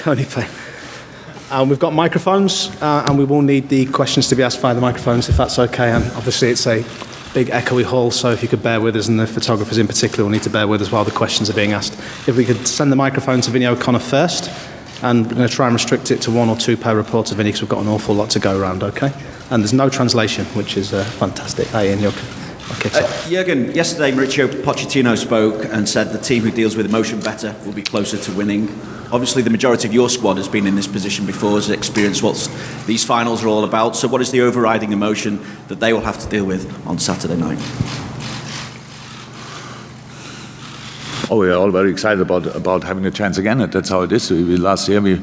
only play. We've got microphones, and we will need the questions to be asked via the microphones, if that's okay. And obviously, it's a big echoey hall, so if you could bear with us, and the photographers in particular will need to bear with us while the questions are being asked. If we could send the microphone to Vinny O'Connor first, and we're going to try and restrict it to 1 or 2 per reporter, Vinny, because we've got an awful lot to go around, okay? And there's no translation, which is fantastic. Hey, Ian, you're Jurgen, yesterday Mauricio Pochettino spoke and said the team who deals with emotion better will be closer to winning. Obviously, the majority of your squad has been in this position before, has experienced what these finals are all about. So what is the overriding emotion that they will have to deal with on Saturday night? Oh, we are all very excited about having a chance again. That's how it is. Last year we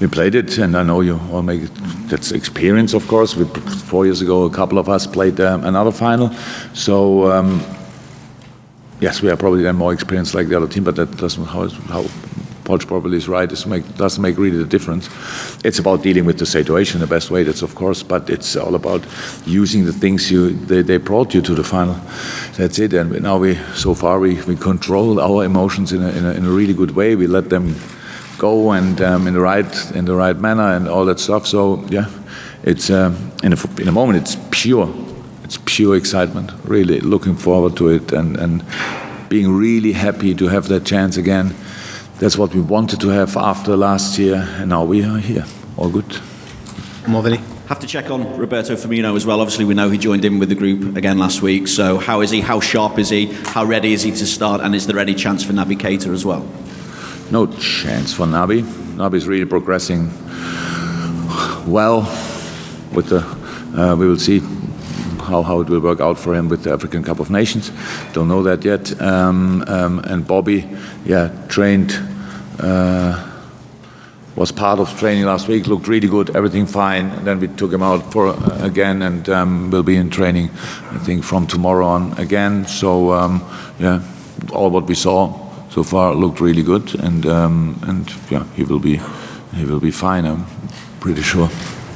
played it, and I know you all make it. That's experience, of course. 4 years ago, a couple of us played another final. So yes, we are probably then more experienced like the other team, but that doesn't how Poch probably is right. It doesn't make really the difference. It's about dealing with the situation the best way. That's of course, but it's all about using the things they brought you to the final. That's it. And now so far we control our emotions in a really good way. We let them go and in the right manner and all that stuff. So yeah, it's in a moment it's pure excitement. Really looking forward to it and being really happy to have that chance again. That's what we wanted to have after last year, and now we are here. All good. Vinny. Have to check on Roberto Firmino as well. Obviously, we know he joined in with the group again last week. So how is he? How sharp is he? How ready is he to start? And is there any chance for Naby Keita as well? No chance for Naby. Naby is really progressing well. With we will see how it will work out for him with the African Cup of Nations. Don't know that yet. And Bobby, trained, was part of training last week, looked really good, everything fine. And then we took him out for again and will be in training, I think, from tomorrow on again. So, all what we saw so far looked really good. And he will be fine, I'm pretty sure.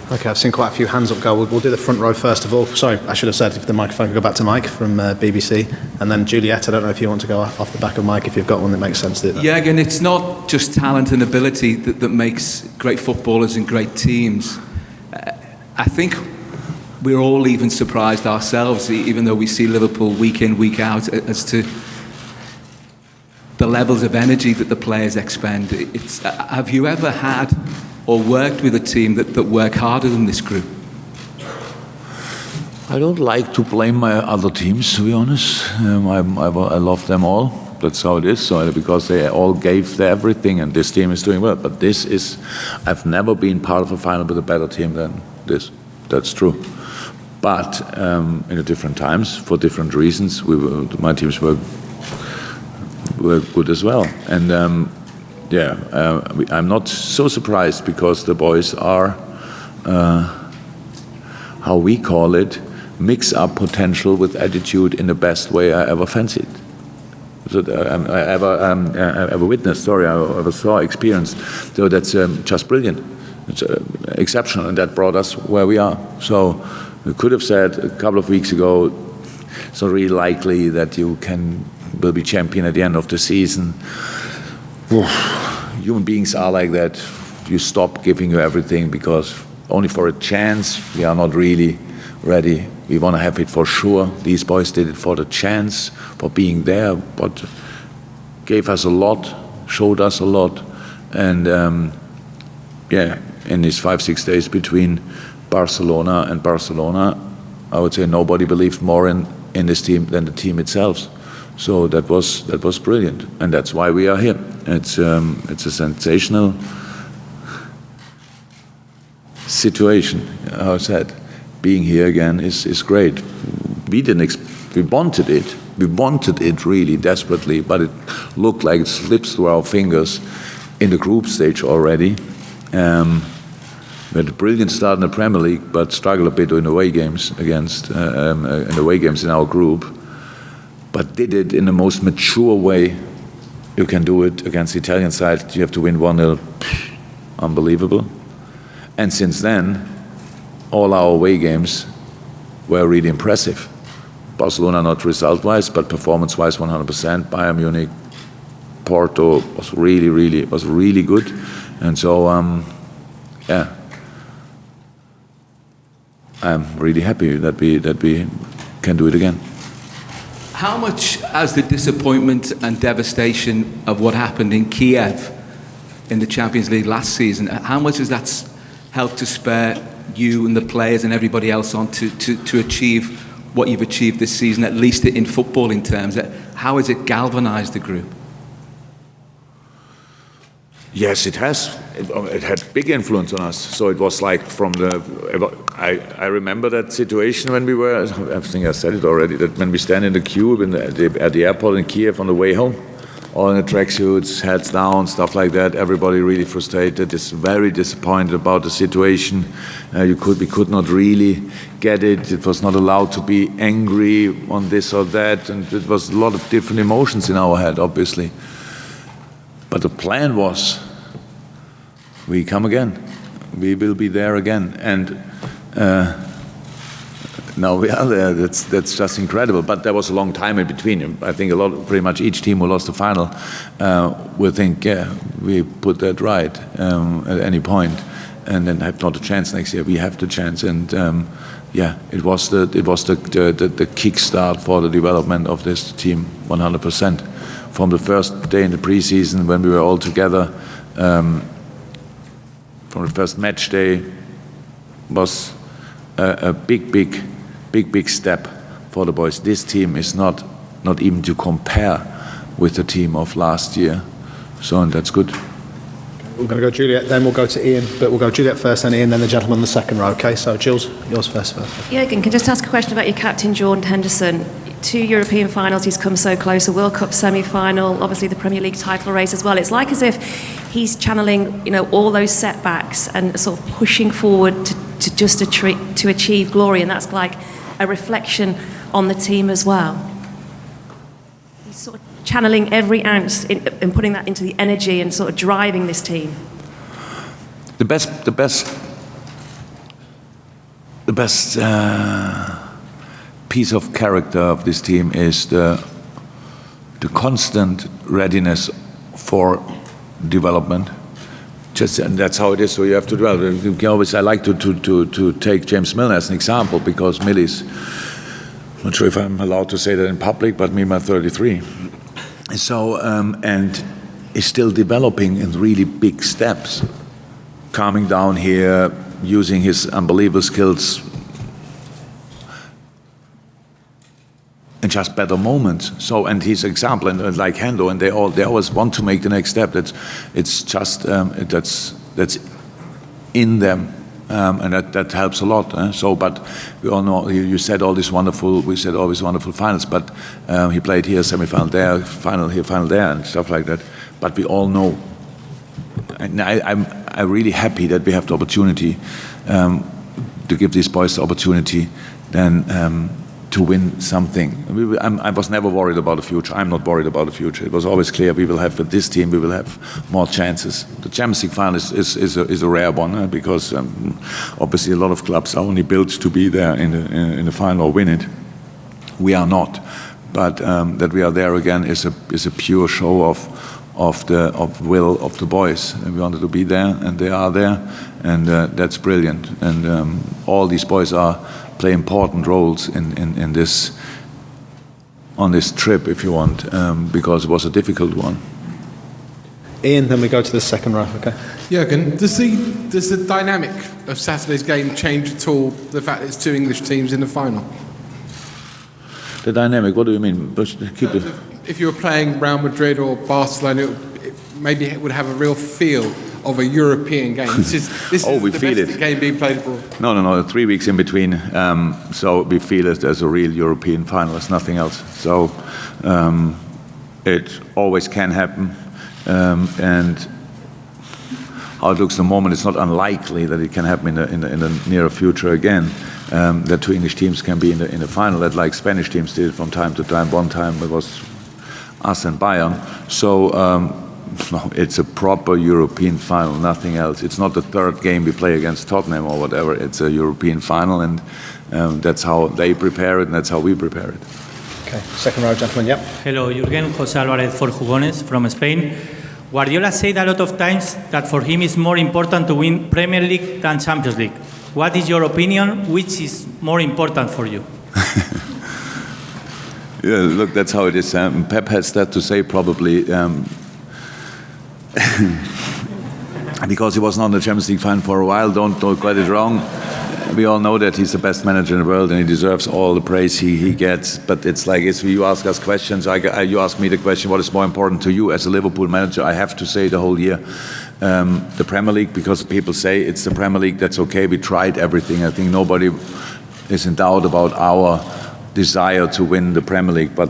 Okay, I've seen quite a few hands up go. We'll do the front row first of all. Sorry, I should have said if the microphone could go back to Mike from BBC. And then Juliet, I don't know if you want to go off the back of Mike, if you've got one that makes sense to it. Yeah, again, it's not just talent and ability that makes great footballers and great teams. I think we're all even surprised ourselves, even though we see Liverpool week in, week out, as to the levels of energy that the players expend. Have you ever had or worked with a team that work harder than this group? I don't like to blame my other teams, to be honest. I love them all. That's how it is. So because they all gave their everything, and this team is doing well. But I've never been part of a final with a better team than this. That's true. But in different times, for different reasons, my teams were good as well. And I'm not so surprised because the boys are, how we call it, mix up potential with attitude in the best way I ever fancied. So I ever witnessed, I ever saw, experienced. So that's just brilliant. It's exceptional, and that brought us where we are. So we could have said a couple of weeks ago, it's not really likely that you will be champion at the end of the season. Human beings are like that. You stop giving you everything because only for a chance we are not really ready. We want to have it for sure. These boys did it for the chance, for being there, but gave us a lot, showed us a lot. And in these 5-6 days between Barcelona and Barcelona, I would say nobody believed more in this team than the team itself. So that was brilliant, and that's why we are here. It's a sensational situation. How I said, being here again is great. We wanted it. We wanted it really desperately, but it looked like it slips through our fingers in the group stage already. We had a brilliant start in the Premier League, but struggled a bit in away games in our group. But did it in the most mature way you can do it against the Italian side. You have to win 1-0. Unbelievable. And since then, all our away games were really impressive. Barcelona not result-wise, but performance-wise 100%. Bayern Munich, Porto was really good, and so I'm really happy that we can do it again. How much has the disappointment and devastation of what happened in Kiev in the Champions League last season, how much has that helped to spur you and the players and everybody else on to achieve what you've achieved this season, at least in footballing terms? How has it galvanised the group? Yes, it has. It had big influence on us. So it was like I remember that situation when we were, I think I said it already, that when we stand in the queue at the airport in Kiev on the way home, all in the tracksuits, heads down, stuff like that, everybody really frustrated, is very disappointed about the situation. We could not really get it. It was not allowed to be angry on this or that, and it was a lot of different emotions in our head, obviously. But the plan was, we come again. We will be there again. And now we are there. That's just incredible. But there was a long time in between. I think pretty much each team who lost the final will think, yeah, we put that right at any point, and then have not a chance next year. We have the chance, and it was the kickstart for the development of this team, 100%. From the first day in the preseason when we were all together, from the first match day, was a big step for the boys. This team is not even to compare with the team of last year, so and that's good. We're going to go Juliet, then we'll go to Ian, but we'll go Juliet first, then Ian, then the gentleman in the second row. Okay, so Jules, yours first. Jurgen, can I just ask a question about your captain, Jordan Henderson? 2 European finals, he's come so close, a World Cup semi-final, obviously the Premier League title race as well. It's like as if he's channeling, all those setbacks and sort of pushing forward to achieve glory, and that's like a reflection on the team as well. He's sort of channeling every ounce and putting that into the energy and sort of driving this team. The best piece of character of this team is the constant readiness for development. And that's how it is. So you have to develop. You can always. I like to take James Milner as an example, because Millie's, I'm not sure if I'm allowed to say that in public, but Mima 33. So and is still developing in really big steps, calming down here, using his unbelievable skills. And just better moments. So, and his example, and like Hendo, and they always want to make the next step. That's that's in them, and that helps a lot. So, but we all know you said all these wonderful. We said all these wonderful finals, but he played here, semi-final there, final here, final there, and stuff like that. But we all know, and I'm really happy that we have the opportunity to give these boys the opportunity. Then. To win something. I was never worried about the future. I'm not worried about the future. It was always clear we will have, with this team, we will have more chances. The Champions League final is a rare one, because obviously a lot of clubs are only built to be there in the final or win it. We are not. But that we are there again is a pure show of will of the boys. And we wanted to be there, and they are there, and that's brilliant. And all these boys play important roles in this, on this trip, if you want, because it was a difficult one. Ian, then we go to the second row. Okay. Jurgen, does the dynamic of Saturday's game change at all? The fact that it's 2 English teams in the final. The dynamic. What do you mean? If you were playing Real Madrid or Barcelona, maybe it would have a real feel of a European game. This is we the feel best it. Game being played abroad. No. 3 weeks in between. So we feel it as a real European final. It's nothing else. So it always can happen. And how it looks at the moment, it's not unlikely that it can happen in the near future again. That 2 English teams can be in the final. That like Spanish teams did from time to time. One time it was us and Bayern. So. No, it's a proper European final, nothing else. It's not the third game we play against Tottenham or whatever. It's a European final, and that's how they prepare it, and that's how we prepare it. Okay, second row, gentleman, yep. Hello, Jurgen. José Álvarez for Jugones from Spain. Guardiola said a lot of times that for him it's more important to win Premier League than Champions League. What is your opinion? Which is more important for you? Yeah, look, that's how it is. Pep has that to say probably because he was not in the Champions League final for a while. Don't get it wrong. We all know that he's the best manager in the world and he deserves all the praise he gets. But it's like if you ask us questions, you ask me the question, what is more important to you as a Liverpool manager? I have to say the whole year the Premier League, because people say it's the Premier League, that's okay. We tried everything. I think nobody is in doubt about our desire to win the Premier League, but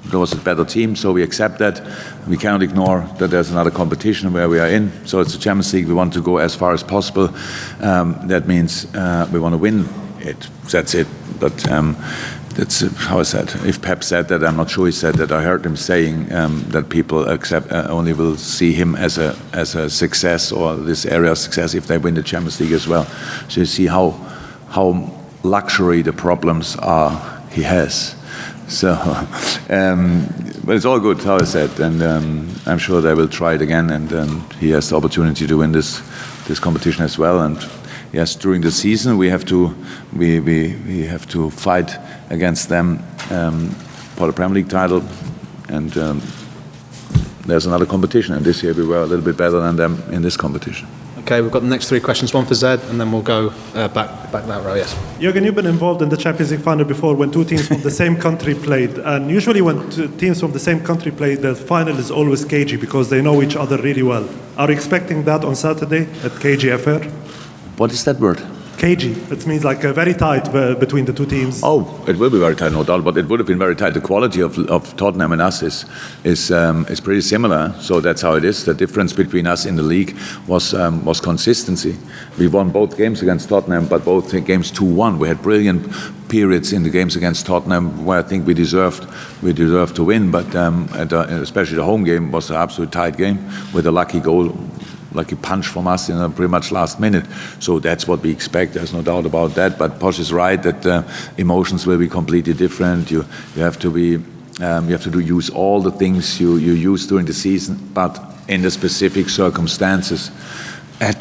there was a better team, so we accept that. We cannot ignore that there's another competition where we are in. So it's the Champions League. We want to go as far as possible. That means we want to win it. That's it. But that's how I said. If Pep said that, I'm not sure he said that. I heard him saying that people only will see him as a success or this area of success if they win the Champions League as well. So you see how luxury the problems are he has. So, but it's all good, how I said, and I'm sure they will try it again, and he has the opportunity to win this competition as well. And yes, during the season we have to fight against them for the Premier League title, and there's another competition. And this year we were a little bit better than them in this competition. Okay, we've got the next three questions, one for Zed, and then we'll go back that row, yes. Jurgen, you've been involved in the Champions League final before when two teams from the same country played. And usually when teams from the same country play, the final is always cagey because they know each other really well. Are you expecting that on Saturday at KG Affair? What is that word? Cagey. It means like very tight between the two teams. Oh, it will be very tight, no doubt, but it would have been very tight. The quality of Tottenham and us is pretty similar, so that's how it is. The difference between us in the league was consistency. We won both games against Tottenham, but both games 2-1. We had brilliant periods in the games against Tottenham where I think we deserved to win, but especially the home game was an absolute tight game with a lucky goal. Lucky punch from us in a pretty much last minute. So that's what we expect. There's no doubt about that. But Posh is right that emotions will be completely different. You have to use all the things you use during the season, but in the specific circumstances. And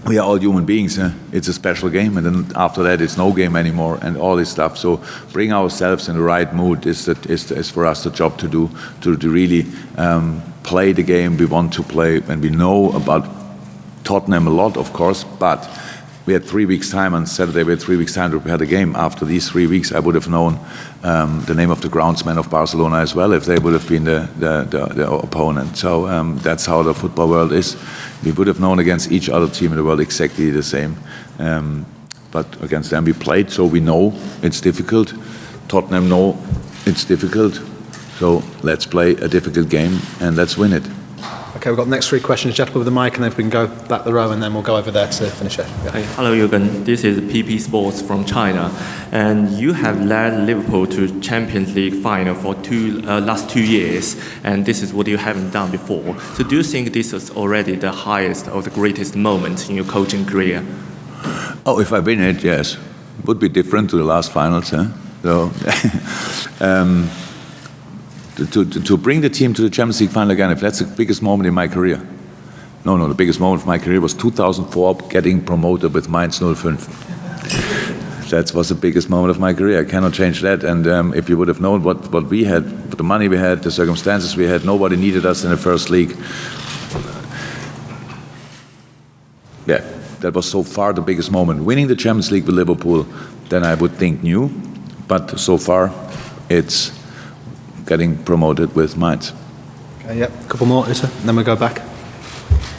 we are all human beings. It's a special game, and then after that, it's no game anymore, and all this stuff. So bring ourselves in the right mood is for us the job to do, to really play the game we want to play, and we know about Tottenham a lot, of course, but we had 3 weeks' time on Saturday. We had 3 weeks' time to prepare the game. After these 3 weeks, I would have known the name of the groundsman of Barcelona as well if they would have been the opponent. So that's how the football world is. We would have known against each other team in the world exactly the same. But against them we played, so we know it's difficult. Tottenham know it's difficult. So let's play a difficult game and let's win it. Okay, we've got the next three questions. Gentlemen with the mic, and then we can go back the row, and then we'll go over there to finish it. Yeah. Hi, hello, Jurgen. This is BeanymanSports from China, and you have led Liverpool to Champions League final for last 2 years, and this is what you haven't done before. So, do you think this is already the highest or the greatest moment in your coaching career? Oh, if I win it, yes, would be different to the last finals, huh? So. To bring the team to the Champions League final again, if that's the biggest moment in my career. No, the biggest moment of my career was 2004, getting promoted with Mainz 05. That was the biggest moment of my career. I cannot change that. And if you would have known what we had, the money we had, the circumstances we had, nobody needed us in the first league. Yeah, that was so far the biggest moment. Winning the Champions League with Liverpool, then I would think new. But so far, it's getting promoted with Mainz. Okay, yep, a couple more, Uta, and then we go back.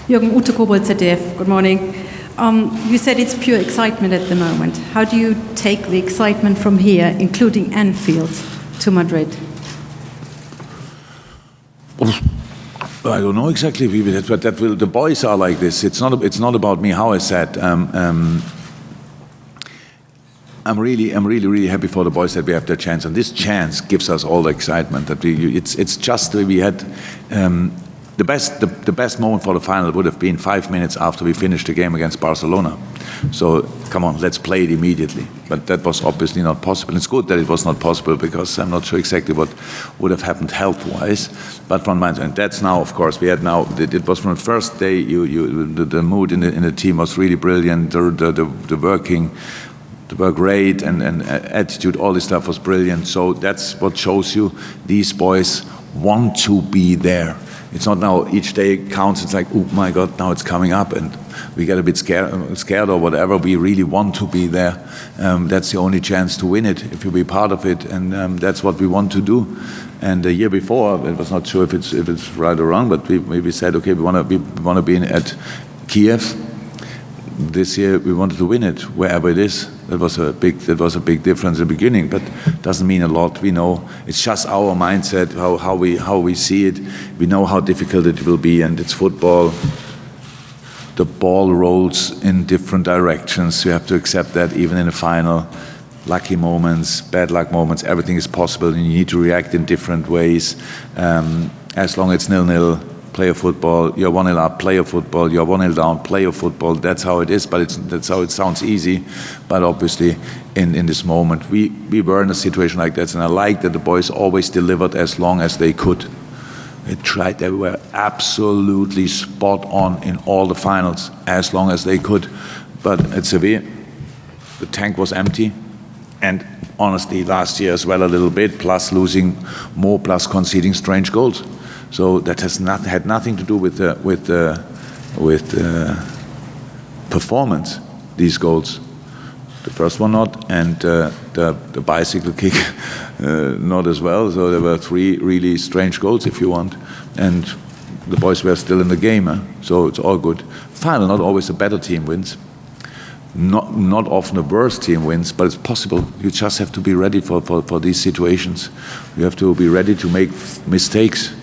Jürgen, Ute Kobol, ZDF, good morning. You said it's pure excitement at the moment. How do you take the excitement from here, including Anfield, to Madrid? I don't know exactly, but the boys are like this. It's not about me. How I said, I'm really happy for the boys that we have their chance, and this chance gives us all the excitement. That it's just we had The best moment for the final would have been 5 minutes after we finished the game against Barcelona. So come on, let's play it immediately. But that was obviously not possible. It's good that it was not possible because I'm not sure exactly what would have happened health-wise. But from my and that's now, of course, it was from the first day. The mood in the team was really brilliant. The work rate and attitude, all this stuff was brilliant. So that's what shows you these boys want to be there. It's not now each day counts. It's like, oh my God, now it's coming up, and we get a bit scared or whatever. We really want to be there. That's the only chance to win it if you be part of it, and that's what we want to do. And the year before, I was not sure if it's right or wrong, but we said, okay, we want to be at Kiev. This year we wanted to win it wherever it is. That was a big difference in the beginning, but doesn't mean a lot. We know it's just our mindset, how we see it. We know how difficult it will be, and it's football. The ball rolls in different directions. You have to accept that even in the final. Lucky moments, bad luck moments, everything is possible, and you need to react in different ways. As long as it's 0-0. Play a football, you're 1-0 up, play a football, you're 1-0 down, play a football. That's how it is, but that's how it sounds easy. But obviously, in this moment, we were in a situation like that, and I like that the boys always delivered as long as they could. They were absolutely spot on in all the finals, as long as they could. But at Sevilla, the tank was empty, and honestly, last year as well a little bit, plus losing more, plus conceding strange goals. So that had nothing to do with performance. These goals, the first one not, and the bicycle kick not as well. So there were 3 really strange goals, if you want, and the boys were still in the game. So it's all good. Final, not always a better team wins. Not often a worse team wins, but it's possible. You just have to be ready for these situations. You have to be ready to make mistakes.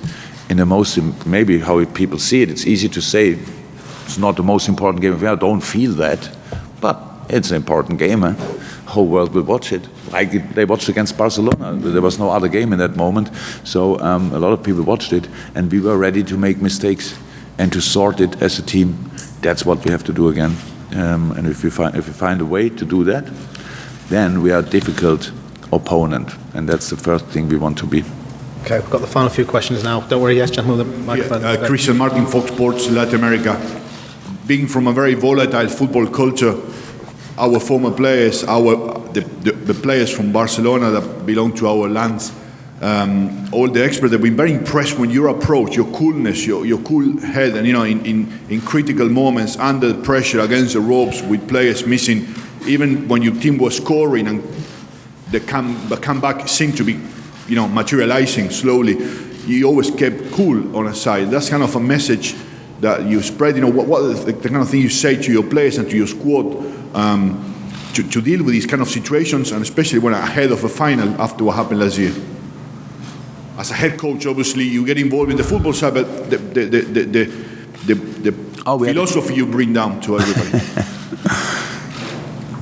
In the most, maybe how people see it, it's easy to say it's not the most important game. I don't feel that, but it's an important game. Whole world will watch it. Like they watched against Barcelona. There was no other game in that moment, so a lot of people watched it, and we were ready to make mistakes and to sort it as a team. That's what we have to do again. And if we find a way to do that, then we are a difficult opponent, and that's the first thing we want to be. Okay, we've got the final few questions now. Don't worry, yes, gentlemen, with the microphone. Christian Martin, Fox Sports, Latin America. Being from a very volatile football culture, our former players, the players from Barcelona that belong to our lands, all the experts have been very impressed when your approach, your coolness, your cool head, and in critical moments, under pressure, against the ropes, with players missing, even when your team was scoring and the comeback seemed to be materializing slowly, you always kept cool on a side. That's kind of a message that you spread. What is the kind of thing you say to your players and to your squad to deal with these kind of situations, and especially when ahead of a final after what happened last year? As a head coach, obviously you get involved in the football side, but the philosophy you bring down to everybody.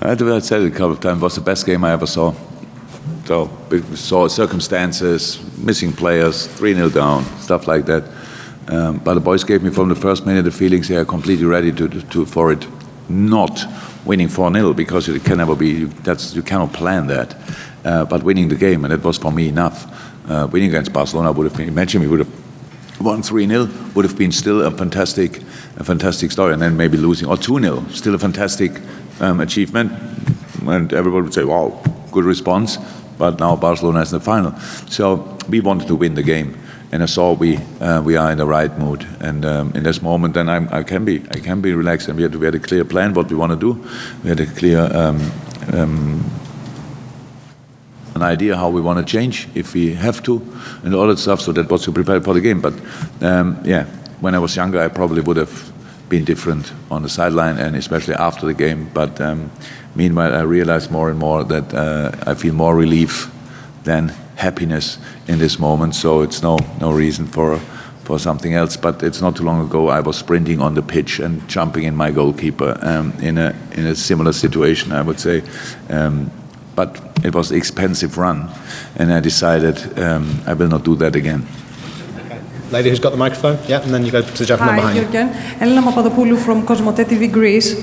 I said it a couple of times. It was the best game I ever saw. So we saw circumstances, missing players, 3-0 down, stuff like that. But the boys gave me from the first minute the feelings they are completely ready for it. Not winning 4-0, because it can never be. You cannot plan that. But winning the game, and that was for me enough. Winning against Barcelona would have been. Imagine we would have won 3-0, would have been still a fantastic story, and then maybe losing, or 2-0, still a fantastic achievement, and everybody would say, "Wow, good response." But now Barcelona is in the final, so we wanted to win the game, and I saw we are in the right mood, and in this moment, then I can be relaxed, and we had a clear plan what we want to do. We had a clear an idea how we want to change if we have to, and all that stuff. So that was to prepare for the game. But when I was younger, I probably would have been different on the sideline, and especially after the game. But meanwhile, I realized more and more that I feel more relief than happiness in this moment. So it's no reason for something else. But it's not too long ago I was sprinting on the pitch and jumping in my goalkeeper in a similar situation, I would say. But it was an expensive run, and I decided I will not do that again. Okay. lady who's got the microphone. Yeah, and then you go to the gentleman behind you. Jurgen. Elena Papadopoulou from Cosmote TV Greece.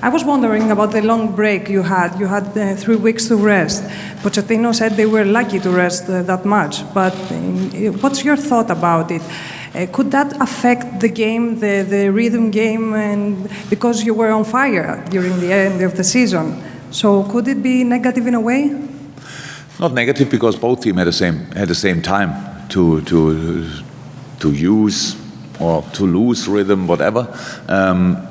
I was wondering about the long break you had. You had 3 weeks to rest. Pochettino said they were lucky to rest that much. But what's your thought about it? Could that affect the game, the rhythm game, and because you were on fire during the end of the season? So could it be negative in a way? Not negative, because both teams had the same time to use or to lose rhythm, whatever.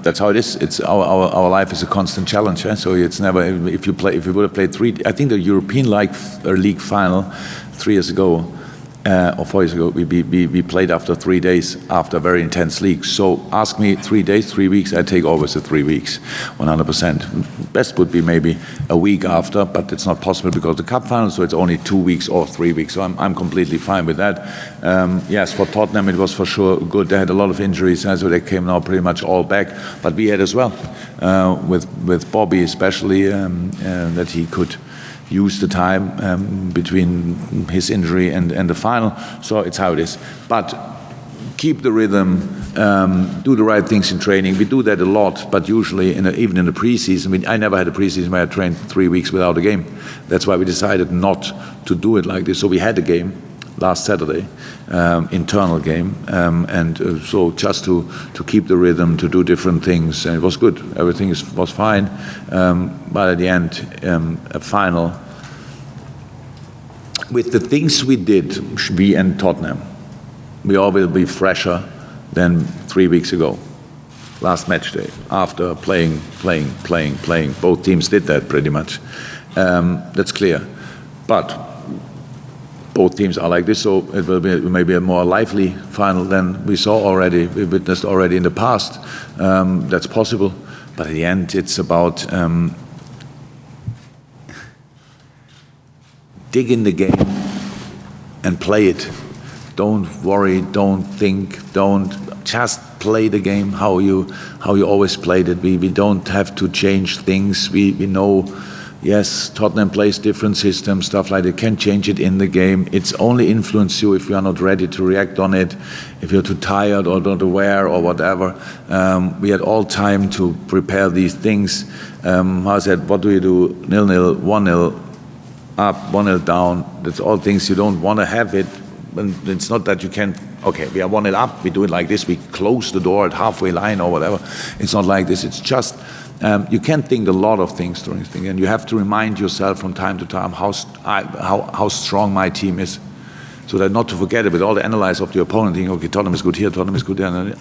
That's how it is. It's our life is a constant challenge. So it's never, if you would have played I think the European League final 3 years ago or 4 years ago, we played after 3 days after a very intense league. So ask me 3 days, 3 weeks, I take always the 3 weeks, 100%. Best would be maybe a week after, but it's not possible because of the cup final, so it's only 2 weeks or 3 weeks. So I'm completely fine with that. Yes, for Tottenham it was for sure good. They had a lot of injuries, so they came now pretty much all back. But we had as well, with Bobby especially, that he could use the time between his injury and the final. So it's how it is. But keep the rhythm, do the right things in training. We do that a lot, but usually, even in the preseason, I never had a preseason where I trained 3 weeks without a game. That's why we decided not to do it like this. So we had a game last Saturday, internal game, so just to keep the rhythm, to do different things, and it was good. Everything was fine, but at the end, a final with the things we did, we and Tottenham, we all will be fresher than 3 weeks ago, last match day, after playing. Both teams did that pretty much. That's clear, but both teams are like this, so it will be maybe a more lively final than we witnessed already in the past. That's possible, but at the end, it's about dig in the game and play it. Don't worry, don't think, don't just play the game how you always played it. We don't have to change things. We know. Yes, Tottenham plays different systems, stuff like that. Can change it in the game. It's only influence you if you are not ready to react on it, if you're too tired or not aware or whatever. We had all time to prepare these things. I said, what do you do? 0-0, 1-0, up, 1-0 down. That's all things you don't want to have it. And it's not that you can, okay, we are 1-0 up, we do it like this, we close the door at halfway line or whatever. It's not like this. It's just, you can think a lot of things during this thing, and you have to remind yourself from time to time how strong my team is, so that not to forget it with all the analysis of the opponent, thinking, okay, Tottenham is good here, Tottenham is good there, and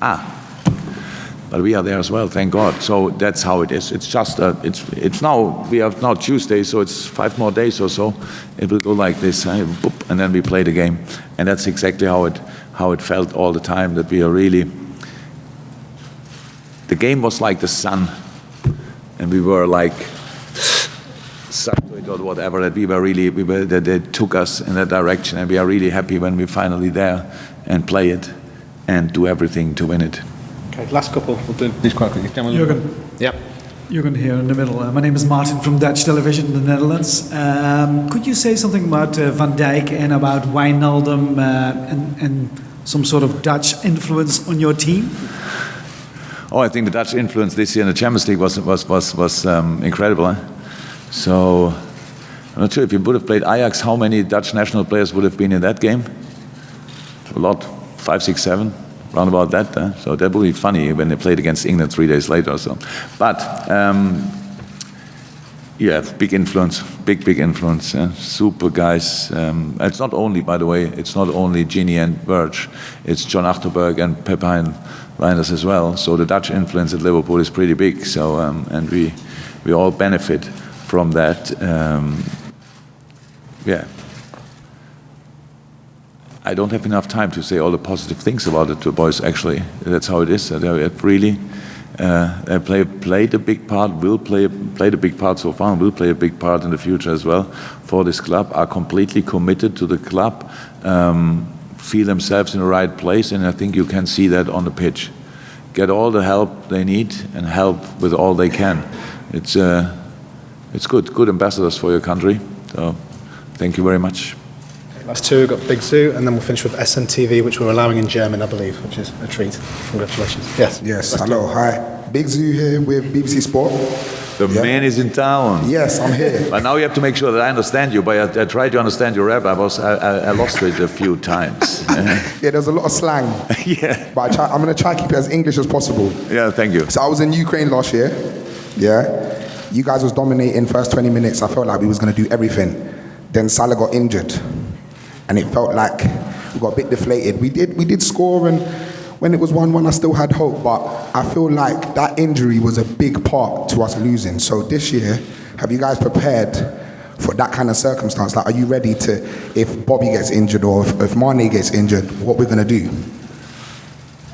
but we are there as well, thank God. So that's how it is. It's just, it's now, we have now Tuesday, so it's 5 more days or so. It will go like this, and then we play the game, and that's exactly how it felt all the time. That we are really, the game was like the sun. And we were like sucked to it or whatever. That that they took us in that direction, and we are really happy when we're finally there and play it and do everything to win it. Okay, last couple. We'll do these quite quickly. Jurgen. Yep. Jurgen here in the middle. My name is Martin from Dutch television in the Netherlands. Could you say something about Van Dijk and about Wijnaldum and some sort of Dutch influence on your team? Oh, I think the Dutch influence this year in the Champions League was incredible. So I'm not sure if you would have played Ajax, how many Dutch national players would have been in that game? A lot, 5, 6, 7, round about that. So that would be funny when they played against England 3 days later or so. But yeah, big influence, big influence. Super guys. It's not only, by the way, it's not only Gini and Verge. It's John Achterberg and Pep Lijnders as well. So the Dutch influence at Liverpool is pretty big. So and we all benefit from that. Yeah. I don't have enough time to say all the positive things about it to boys. Actually, that's how it is. They really played a big part. Played a big part so far. And will play a big part in the future as well for this club. Are completely committed to the club. Feel themselves in the right place, and I think you can see that on the pitch. Get all the help they need and help with all they can. It's good ambassadors for your country. So, thank you very much. Last two, we've got Big Zoo, and then we'll finish with SNTV, which we're allowing in German, I believe, which is a treat. Congratulations. Yes. Yes, hello, hi. Big Zoo here with BBC Sport. The man is in town. Yes, I'm here. But now you have to make sure that I understand you. But I tried to understand your rap. I lost it a few times. Yeah, there's a lot of slang. Yeah. But I'm going to try to keep it as English as possible. Yeah, thank you. So I was in Ukraine last year. Yeah. You guys was dominating first 20 minutes. I felt like we was going to do everything. Then Salah got injured. And it felt like we got a bit deflated. We did score, and when it was 1-1, I still had hope. But I feel like that injury was a big part to us losing. So this year, have you guys prepared for that kind of circumstance? Like, are you ready to, if Bobby gets injured or if Mane gets injured, what we're going to do?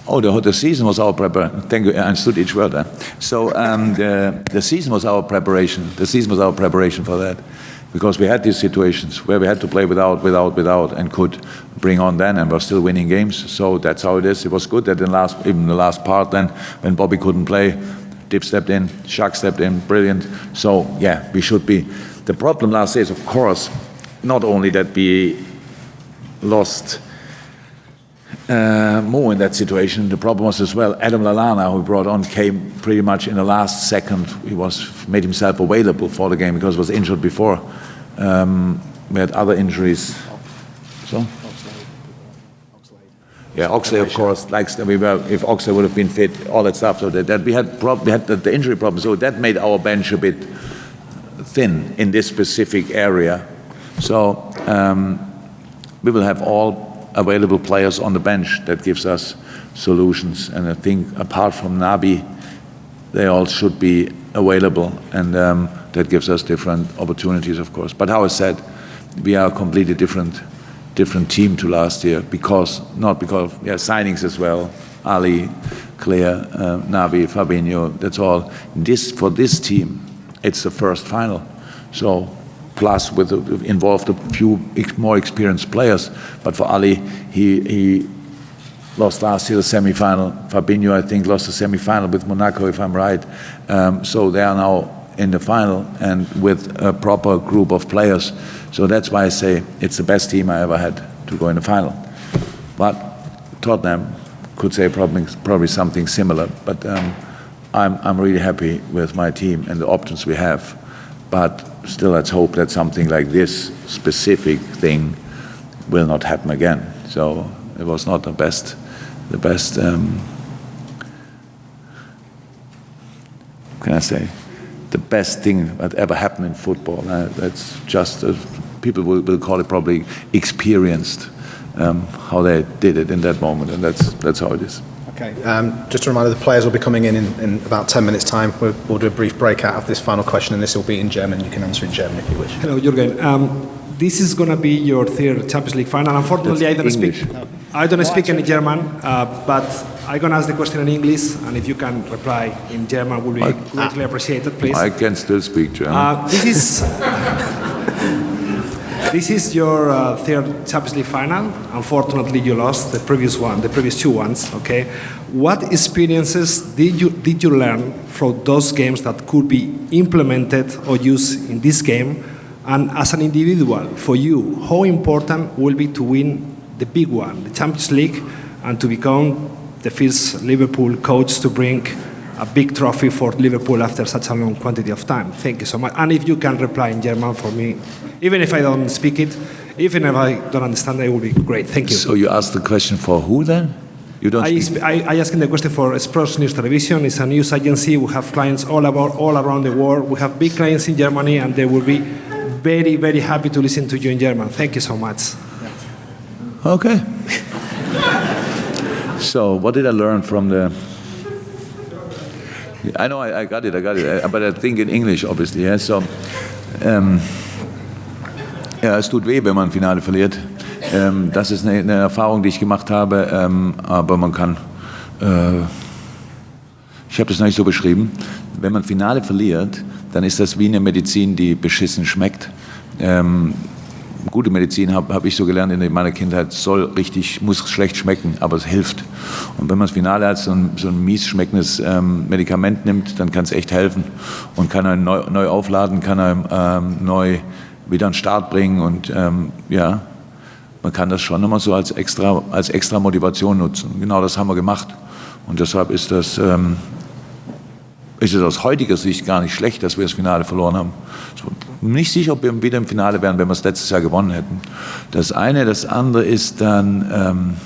Oh, the season was our preparation. Thank you. I understood each word there. So the season was our preparation. The season was our preparation for that, because we had these situations where we had to play without, and could bring on then, and we're still winning games. So that's how it is. It was good that even the last part, then when Bobby couldn't play, Dip stepped in, Shaq stepped in, brilliant. So yeah, we should be. The problem last year is, of course, not only that we lost more in that situation. The problem was as well, Adam Lallana, who we brought on, came pretty much in the last second. He made himself available for the game because he was injured before. We had other injuries. So? Yeah, Oxley, of course, if Oxley would have been fit, all that stuff. So that we had the injury problem. So that made our bench a bit thin in this specific area. So we will have all available players on the bench. That gives us solutions, and I think apart from Naby, they all should be available, and that gives us different opportunities, of course. But how I said, we are a completely different team to last year, not because signings as well, Ali, Claire, Naby, Fabinho, that's all. For this team, it's the first final. So plus involved a few more experienced players. But for Ali, he lost last year the semi-final. Fabinho, I think, lost the semi-final with Monaco, if I'm right. So they are now in the final, and with a proper group of players. So that's why I say it's the best team I ever had to go in the final. But Tottenham could say probably something similar. But I'm really happy with my team and the options we have. But still, let's hope that something like this specific thing will not happen again. So it was not the best. Can I say? The best thing that ever happened in football. That's just people will call it probably experienced how they did it in that moment, and that's how it is. Okay, just a reminder, the players will be coming in about 10 minutes' time. We'll do a brief breakout of this final question, and this will be in German. You can answer in German if you wish. Hello, Jurgen. This is going to be your third Champions League final. Unfortunately, I don't speak any German, but I'm going to ask the question in English, and if you can reply in German, would be greatly appreciated, please. I can still speak German. This is your third Champions League final. Unfortunately, you lost the previous two ones. Okay, what experiences did you learn from those games that could be implemented or used in this game? And as an individual, for you, how important will be to win the big one, the Champions League, and to become the first Liverpool coach to bring a big trophy for Liverpool after such a long quantity of time? Thank you so much. And if you can reply in German for me, even if I don't speak it, even if I don't understand it, will be great. Thank you. So you asked the question for who then? You don't. I asking the question for Spurs News Television. It's a news agency. We have clients all around the world. We have big clients in Germany, and they will be very, very happy to listen to you in German. Thank you so much. Okay. So what did I learn from the... I know I got it, but I think in English, obviously. Yeah? So, es tut weh, wenn man ein Finale verliert. Das ist eine Erfahrung, die ich gemacht habe, aber man kann... ich habe das noch nicht so beschrieben. Wenn man Finale verliert, dann ist das wie eine Medizin, die beschissen schmeckt. Gute Medizin habe ich so gelernt in meiner Kindheit, muss schlecht schmecken, aber es hilft. Und wenn man das Finale als so ein mies schmeckendes Medikament nimmt, dann kann es echt helfen und kann einen neu aufladen, kann einen neu wieder an den Start bringen und man kann das schon nochmal so als extra Motivation nutzen. Und genau das haben wir gemacht. Und deshalb ist es aus heutiger Sicht gar nicht schlecht, dass wir das Finale verloren haben. Ich bin nicht sicher, ob wir wieder im Finale wären, wenn wir es letztes Jahr gewonnen hätten. Das eine. Das andere ist dann,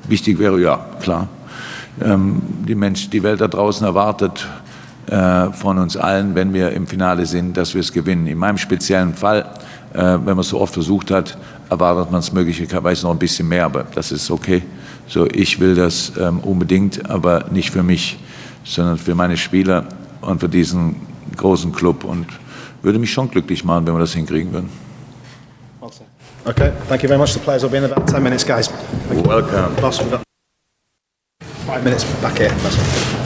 wichtig wäre, ja, klar, die Welt da draußen erwartet von uns allen, wenn wir im Finale sind, dass wir es gewinnen. In meinem speziellen Fall, wenn man es so oft versucht hat, erwartet man es möglicherweise noch ein bisschen mehr, aber das ist okay. So, ich will das unbedingt, aber nicht für mich, sondern für meine Spieler und für diesen großen Club, und würde mich schon glücklich machen, wenn wir das hinkriegen würden. Okay, thank you very much. The players will be in about 10 minutes, guys. Welcome. Boss, we've got 5 minutes back here. That's all.